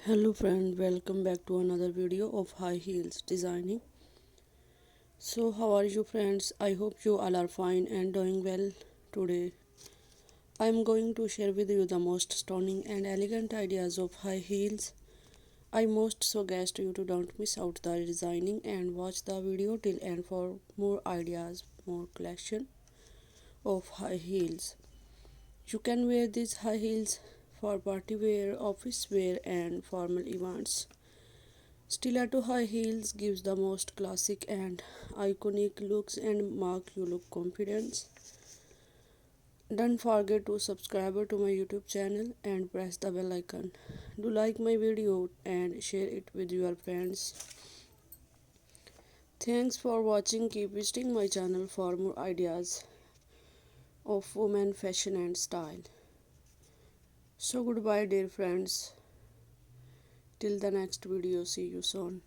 Hello friend, welcome back to another video of high heels designing. So how are you friends? I hope you all are fine and doing well. Today I am going to share with you the most stunning and elegant ideas of high heels. I most suggest you to don't miss out the designing and watch the video till end for more ideas, more collection of high heels. You can wear these high heels for party wear, office wear and formal events. Stiletto high heels gives the most classic and iconic looks and mark you look confidence. Don't forget to subscribe to my YouTube channel and press the bell icon. Do like my video and share it with your friends. Thanks for watching. Keep visiting my channel for more ideas of women fashion and style. So goodbye dear friends. Till the next video. See you soon.